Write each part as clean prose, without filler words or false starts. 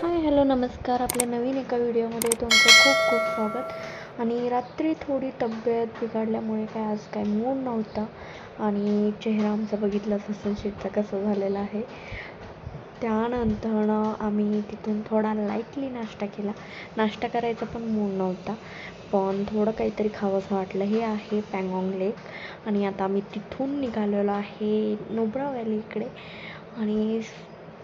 Hi hello नमस्कार. आपल्या नवीन एका व्हिडिओमध्ये तुमचं खूप खूप स्वागत. आणि रात्री थोडी तब्येत बिघडल्यामुळे आज काय मूड नव्हता आणि चेहरा आमचा बघितलाच असेल चित्र कसं झालेलं आहे. त्यानंतर आम्ही तिथून थोडा लाईटली नाश्ता केला. नाश्ता करायचा पण मूड नव्हता, पण थोडं काहीतरी खावंसं वाटलं. हे आहे पँगॉन्ग लेक आणि आता आम्ही तिथून निघालेलो आहे नुब्रा व्हॅलीकडे. आणि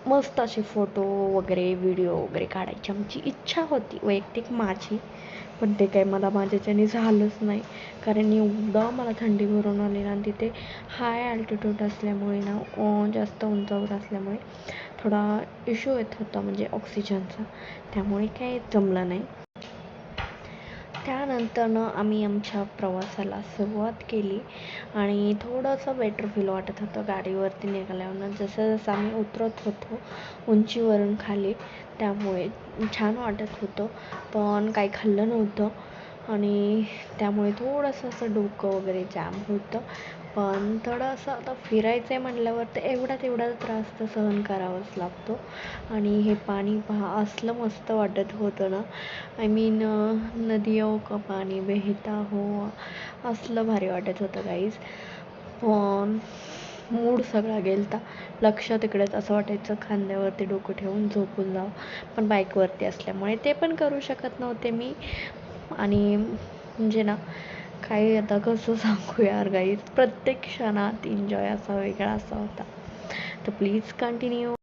मस्त असे फोटो वगैरे व्हिडिओ वगैरे काढायची आमची इच्छा होती वैयक्तिक माझी, पण ते काही मला माझ्याच्याने झालंच नाही. कारण एवढं मला थंडी भरून आली ना, तिथे हाय अल्टिट्यूड असल्यामुळे ना, जास्त उंचावर असल्यामुळे थोडा इश्यू येत होता म्हणजे ऑक्सिजनचा, त्यामुळे काही जमलं नाही. त्यानंतर आम्ही आमच्या प्रवासाला सुरुवात केली आणि थोडंसं बेटर फील वाटत होतं गाडीवरती निघाल्यावर. जसं जसं आम्ही उतरत होतो उंचीवरून खाली, त्यामुळे छान वाटत होतं, पण काही खाल्लं नव्हतं आणि त्यामुळे थोडंसं असं डोकं वगैरे जाम होतं. पण थोडं असं आता फिरायचं आहे म्हटल्यावर तर तेवढा त्रास तर सहन करावाच लागतो. आणि हे पाणी पहा असलं मस्त वाटत होतं ना, आय मीन नदियों का पाणी बहता हो, असलं भारी वाटत होतं गाईज. पण मूड सगळा गेलता. लक्ष तिकडेच, असं वाटायचं खांद्यावरती डोकं ठेवून झोपून जावं, पण बाईकवरती असल्यामुळे ते पण करू शकत नव्हते मी. आणि म्हणजे ना, काही आता कसं सांगू यार गाईज, प्रत्येक क्षणात एन्जॉय असा वेगळा असा होता. तर प्लीज कंटिन्यू.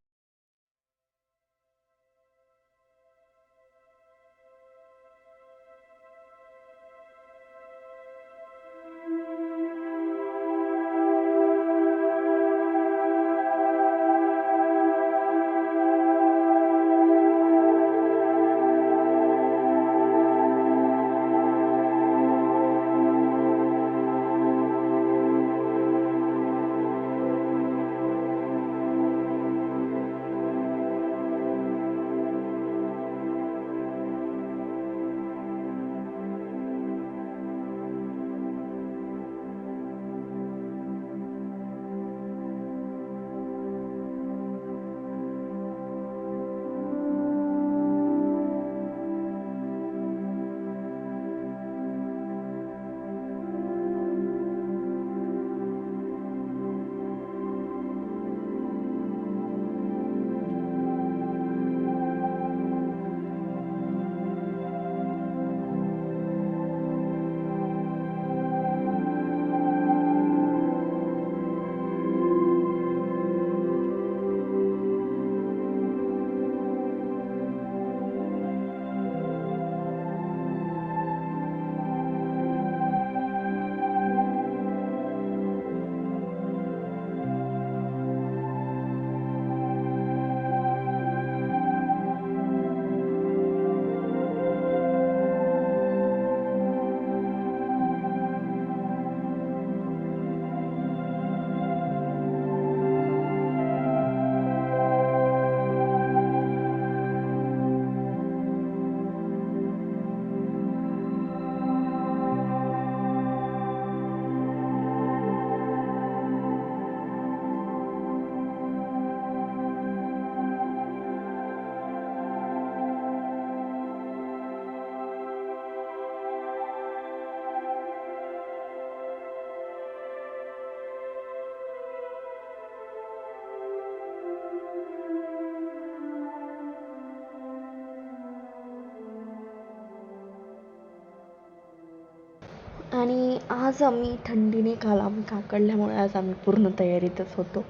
आणि आज आम्ही थंडीने आम्ही काकडल्यामुळे आज आम्ही पूर्ण तयारीतच होतो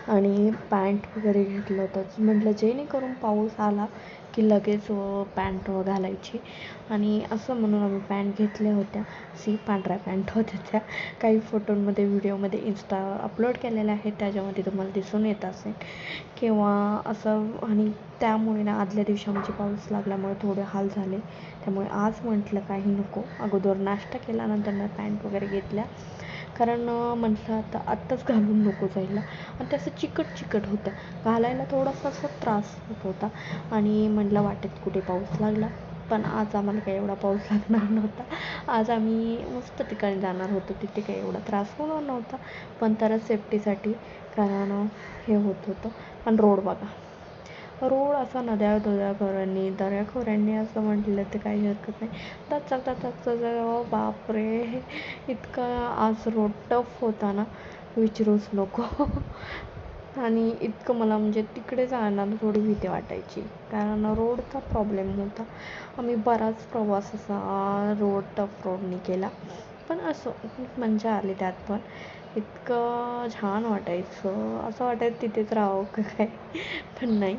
आणि पॅन्ट वगैरे घेतलं होतं. म्हटलं जेणेकरून पाऊस आला की लगेच पॅन्ट घालायची. आणि असं म्हणून आम्ही पॅन्ट घेतल्या होत्या. पांढऱ्या पॅन्ट होत्या त्या. काही फोटोंमध्ये व्हिडिओमध्ये इन्स्टा अपलोड केलेल्या आहेत, त्याच्यामध्ये तुम्हाला दिसून येत असेल किंवा असं. आणि त्यामुळे ना आदल्या दिवशी आमची पाऊस लागल्यामुळे थोडे हाल झाले, त्यामुळे आज म्हटलं काही नको, अगोदर नाश्ता केला नंतर पॅन्ट वगैरे घेतल्या. कारण म्हटलं आता आत्ताच घालून नको जायला. आणि त्याचं चिकट होतं, घालायला थोडासा असा त्रास होत होता. आणि म्हटलं वाटेत कुठे पाऊस लागला, पण आज आम्हाला काही एवढा पाऊस लागणार नव्हता. आज आम्ही मस्त ठिकाणी जाणार होतो, तिथे काही एवढा त्रास होणार नव्हता, पण तर सेफ्टीसाठी, कारण हे होत होतं. पण रोड बघा, रोड असा दऱ्याखोऱ्यांनी असं म्हटलं तर काही हरकत नाही. टचक बापरे, इतका आज रोड टफ होता ना, विचारूच नको. आणि इतकं मला म्हणजे तिकडे जायला थोडी भीती वाटायची, कारण रोडचा प्रॉब्लेम होता. आम्ही बराच प्रवास असा टफ रोडनी केला, पण असं खूप मजा आली त्यात पण. इतकं छान वाटायचं, असं वाटायचं तिथेच राहावं का काय, पण नाही.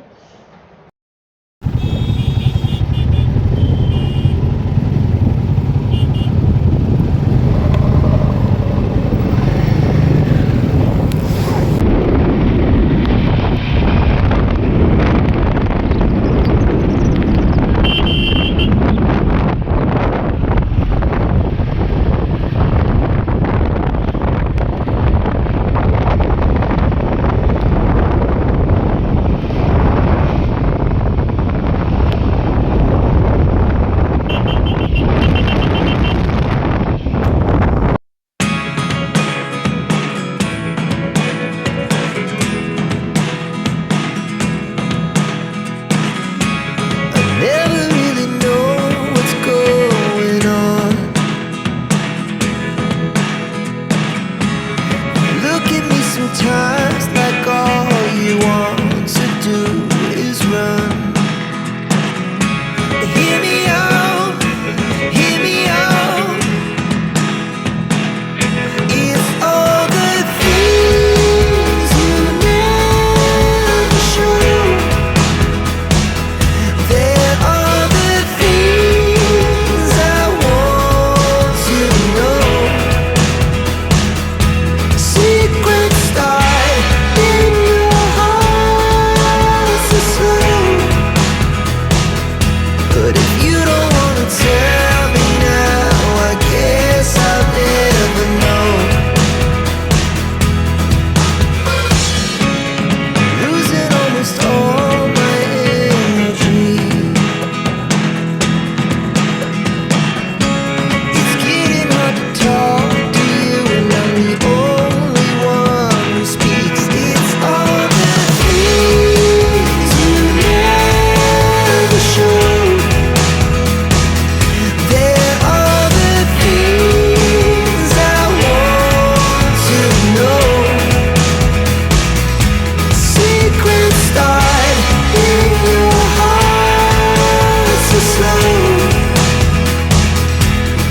Never really know what's going on. Look at me sometimes like all you want to do is run. Hear me out, hear me out. It's all the things you never show. There are the things I want to know. Secrets start in your heart so slow. But if you don't wanna tell me now, I guess I'll never know. Losing almost all my energy. It's getting hard to talk to you, and I'm the only one who speaks. It's all the things you never show. There are the things I want to know. Secrets start in your heart so slow.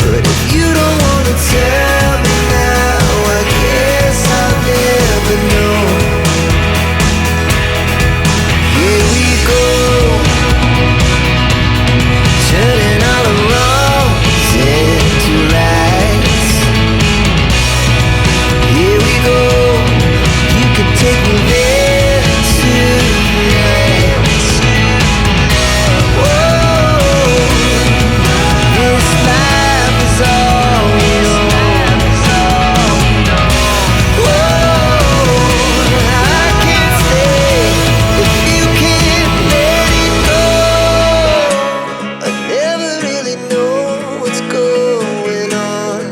But if you don't wanna tell me now, I guess I'll never know. Here we go, turning all the wrongs into rights. Here we go, you can take me there tonight. Whoa, this life is all we know. Whoa, I can't stay if you can't let it go. I never really know what's going on.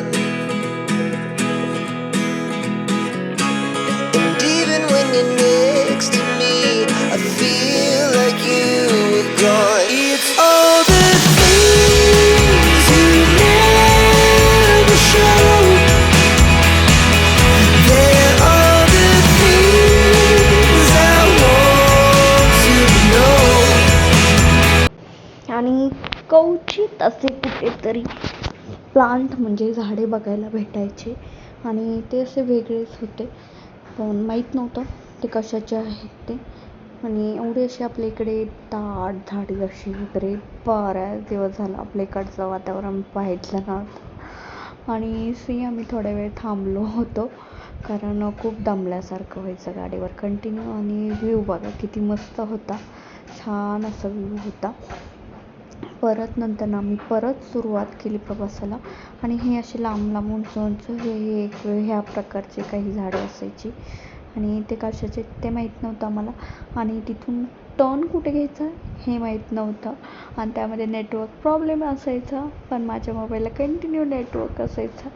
And even when you're next to me, I feel like you were gone. It's all the things you never show. There are the things I want to know. आणि क्वचित असे कुठेतरी plant म्हणजे झाडे बघायला भेटायचे, आणि ते असे वेगळेच होते, पण माहीत नव्हतं ते कशाचे आहेत ते. आणि एवढी अशी आपल्या इकडे दाट झाडी अशी वगैरे बऱ्याच दिवस झाला आपल्या इकडचं वातावरण पाहिलं नव्हतं. आणि आम्ही थोड्या वेळ थांबलो होतो, कारण खूप दमल्यासारखं व्हायचं गाडीवर कंटिन्यू. आणि व्ह्यू बघा किती मस्त होता, छान असा व्ह्यू होता. परत नंतर आम्ही परत सुरुवात केली प्रवासाला. आणि हे असे लांब लांब उंच उंच हे ह्या प्रकारचे काही झाडे असायची, आणि ते कशाचे ते माहीत नव्हतं आम्हाला. आणि तिथून टर्न कुठे घ्यायचा हे माहीत नव्हतं. आणि त्यामध्ये नेटवर्क प्रॉब्लेम असायचा, पण माझ्या मोबाईलला कंटिन्यू नेटवर्क असायचा.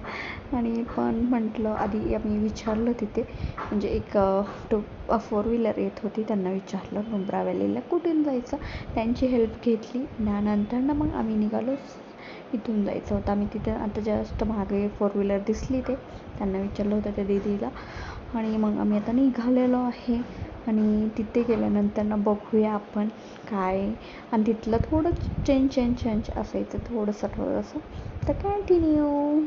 आणि पण म्हटलं आधी आम्ही विचारलं तिथे, म्हणजे एक 4 व्हीलर येत होती, त्यांना विचारलं नुब्रा व्हॅलीला कुठून जायचं, त्यांची हेल्प घेतली. त्यानंतर ना मग आम्ही निघालो. इथून जायचं होतं आम्ही तिथे. आता जस्ट मागे 4 व्हीलर दिसली, ते त्यांना विचारलं होतं त्या दीदीला. आणि मग आम्ही आता निघालेलो आहे. आणि तिथे गेल्यानंतर ना बघूया आपण काय. आणि तिथलं थोडं चेंज असायचं, थोडंसं. तर कंटिन्यू.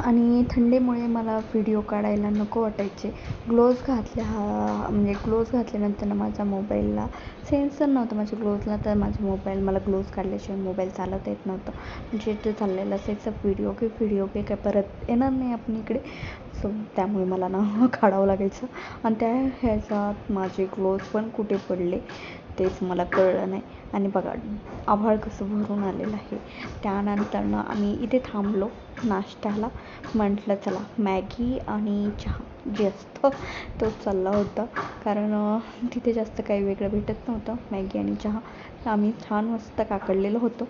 आणि थंडीमुळे मला व्हिडिओ काढायला नको वाटायचे. ग्लोव्ज घातल्यानंतर ना माझ्या मोबाईलला सेन्सर नव्हतं माझ्या ग्लोव्जला, तर मला ग्लोव्ज काढल्याशिवाय मोबाईल चालवता येत नव्हतं. म्हणजे ते चाललेलं असायचं व्हिडिओ काय परत येणार नाही आपण इकडे. सो त्यामुळे मला ना काढावं लागायचं. आणि त्या ह्याच्यात माझे ग्लोव्ज पण कुठे पडले तेच मला कळलं नाही. आणि बघा आभाळ कसं भरून आलेलं आहे. त्यानंतर ना आम्ही इथे थांबलो नाश्त्याला. म्हटलं चला मॅगी आणि चहा जे असतं तोच चालला होता, कारण तिथे जास्त काही वेगळं भेटत नव्हतं. मॅगी आणि चहा आम्ही छान मस्त काकडलेलो होतो.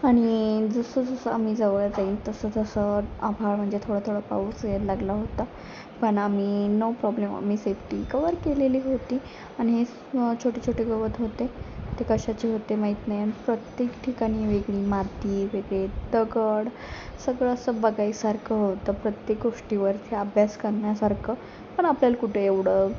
आणि जसं आम्ही जवळ जाईल तसं आभाळ म्हणजे थोडा पाऊस यायला लागला होता. पण आम्ही नो प्रॉब्लेम, आम्ही सेफ्टी कवर केलेली होती. आणि हे छोटे गवत होते, ते कशाचे होते माहीत नाही. आणि प्रत्येक ठिकाणी वेगळी माती, वेगळे दगड, सगळं असं बघायसारखं होतं. प्रत्येक गोष्टीवरती अभ्यास करण्यासारखं. पण आपल्याला कुठे एवढं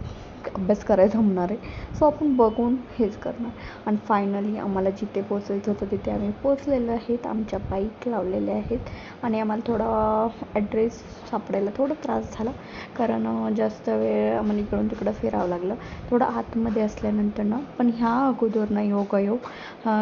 अभ्यास करायला जमणार आहे. सो आपण बघून हेच करणार. आणि फायनली आम्हाला जिथे पोचायचं होतं तिथे आम्ही पोचलेलो आहेत. आमच्या बाईक लावलेल्या आहेत. आणि आम्हाला थोडा ॲड्रेस सापडायला थोडा त्रास झाला, कारण जास्त वेळ आम्हाला इकडून तिकडं फिरावं लागलं थोडं आतमध्ये असल्यानंतर ना. पण ह्या अगोदर ना योगायोग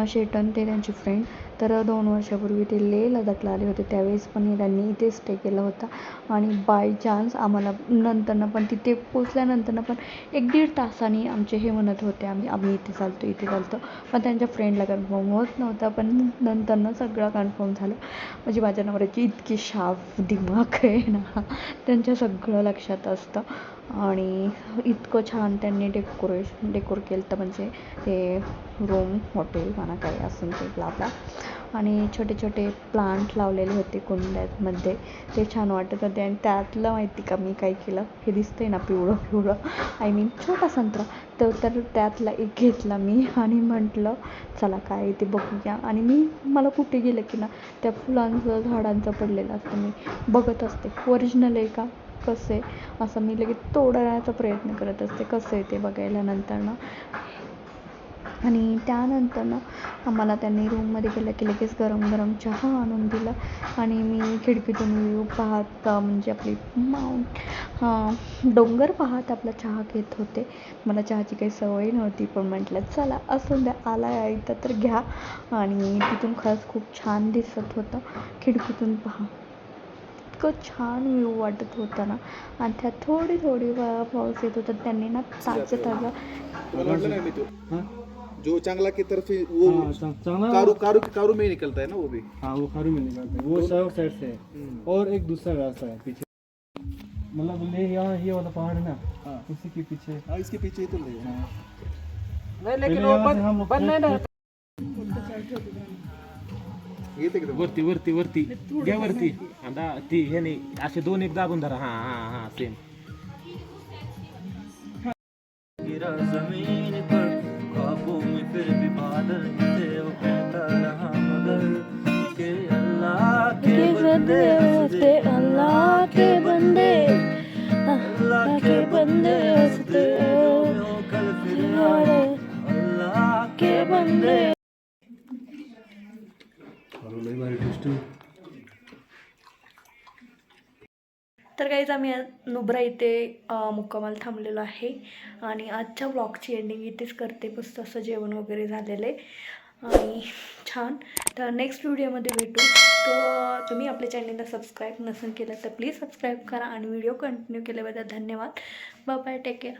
शेटन ते त्यांची फ्रेंड तर 2 वर्षापूर्वी ते लेह लडाखला आले होते, त्यावेळेस पण त्यांनी इथे स्टे केला होता. आणि बाय चान्स आम्हाला नंतरनं पण तिथे पोचल्यानंतरनं पण 1-1.5 तासाने आमचे हे म्हणत होते आम्ही इथे चालतो इथे चालतो, पण त्यांच्या फ्रेंडला कन्फर्म होत नव्हता. पण नंतरनं सगळं कन्फर्म झालं. म्हणजे माझ्या नवऱ्याची इतकी शार्प दिमाग आहे ना, त्यांच्या सगळं लक्षात असतं. आणि इतकं छान त्यांनी डेकोर केलं होतं, म्हणजे ते रूम हॉटेल म्हणा काही असून ते ब्ला आणि छोटे छोटे प्लांट लावलेले होते कुंड्यांमध्ये, ते छान वाटत होते. आणि त्यातलं माहिती का मी काय केलं, हे दिसतंय ना पिवळं आय मीन छोटा संत्रा, तर त्यातला एक घेतला मी आणि म्हटलं चला काय ते बघूया. आणि मला कुठे गेलं की ना त्या फुलांचं झाडांचं पडलेलं असतं, मी बघत असते ओरिजिनल आहे का कसं आहे, असं मी लगेच तोडण्याचा प्रयत्न करत असते कसं आहे ते बघायला नंतर ना. आणि त्यानंतर ना आम्हाला त्यांनी रूममध्ये गेलं की लगेच गरम चहा आणून दिला. आणि मी खिडकीतून व्ह्यू पाहत म्हणजे आपली डोंगर पाहत आपला चहा घेत होते. मला चहाची काही सवय नव्हती, पण म्हटलं चला असून द्या, आला आहे इथं तर घ्या. आणि तिथून खरंच खूप छान दिसत होतं खिडकीतून इतकं छान व्ह्यू वाटत होता ना. आणि त्यात थोडी पाऊस येत होता. त्यांनी ना ताजं बोला ना, तो जो चांगला की तरफ वो कारू में निकलता है ना, वो भी वो खारू में निकलता है, वो सब साइड से है। और एक दूसरा रास्ता है पीछे, मतलब ये वाला पहाड़ है ना, उसी के पीछे। इसके पीछे ही तो नहीं, लेकिन वो बंद नहीं ना। ये देख वरती घ्या वरती. आता ती हे नाही असे 2 एक दाबून धरा. हा सेम. गिरा जमीन पर ख्वाबों में फिर भी बादल थे, वो कहता रहा मगर के अल्लाह के बंदे हंसते, अल्लाह के बंदे हंसते, कल फिर आए अल्लाह के बंदे. तर काहीच आम्ही नुब्रा इथे मुक्कामाला थांबलेलो आहे. आणि आजच्या ब्लॉगची एंडिंग इथेच करते. मस्त असं जेवण वगैरे झालेलं आहे आणि छान. तर नेक्स्ट व्हिडिओमध्ये भेटू. तर तुम्ही आपल्या चॅनलला सबस्क्राईब नसेल केलं तर प्लीज सबस्क्राईब करा. आणि व्हिडिओ कंटिन्यू केल्याबद्दल धन्यवाद. Bye take care.